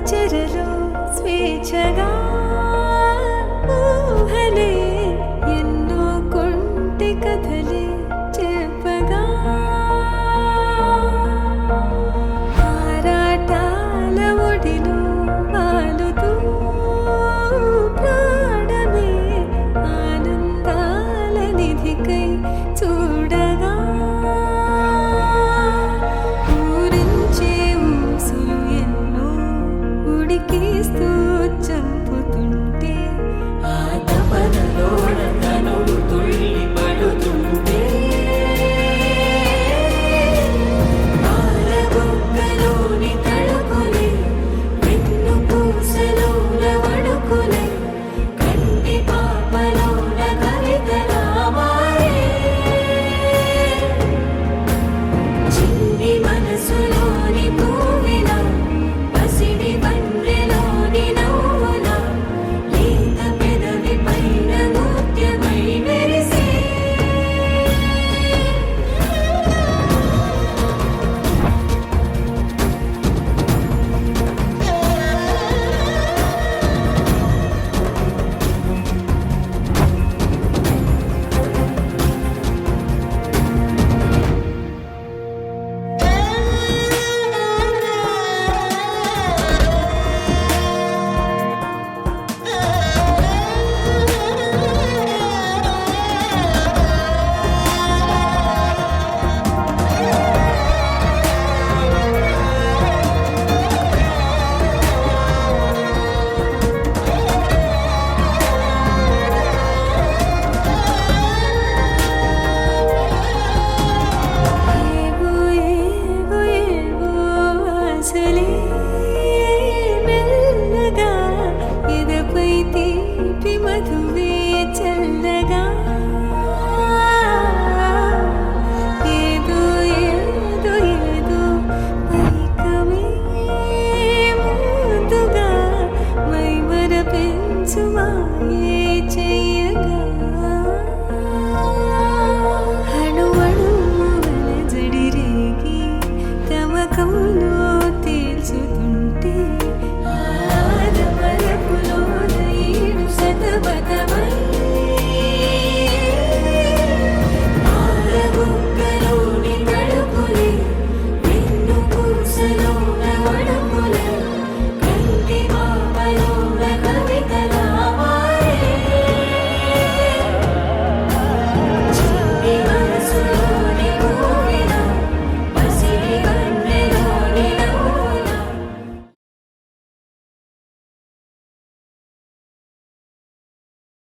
చెరలో స్వేచ్ఛగా ఊహలే ఎన్నో కొంటె కథలే చెప్పగా ఆరాటాల ఒడిలో వాలుతూ ప్రాణమే ఆనందాల నిధికై చూడగా ఊరించే ఊసులు ఎన్నో ఉడికిస్తూ చంపుతుంటే ఆ తపనలోన తనువు తుళ్ళి పడుతుంటే పాలబుగ్గలోని తడుకులే వెన్ను పూసలోన వడుకులే కంటి పాపలోన కవితలా మారే చిన్ని మనసులోని పూవిలా పసిడి బండ్రెలోని నవ్వులా లేత పెదవి పైన ముత్యమై మెరిసే ఏవో ఏవో ఏవో ఆశలే మెల్లగా ఎదపై తీపి మధువే చల్లగా ఏదో ఏదో ఏదో పైకమే ముందుగా మైమర పెంచు మాయే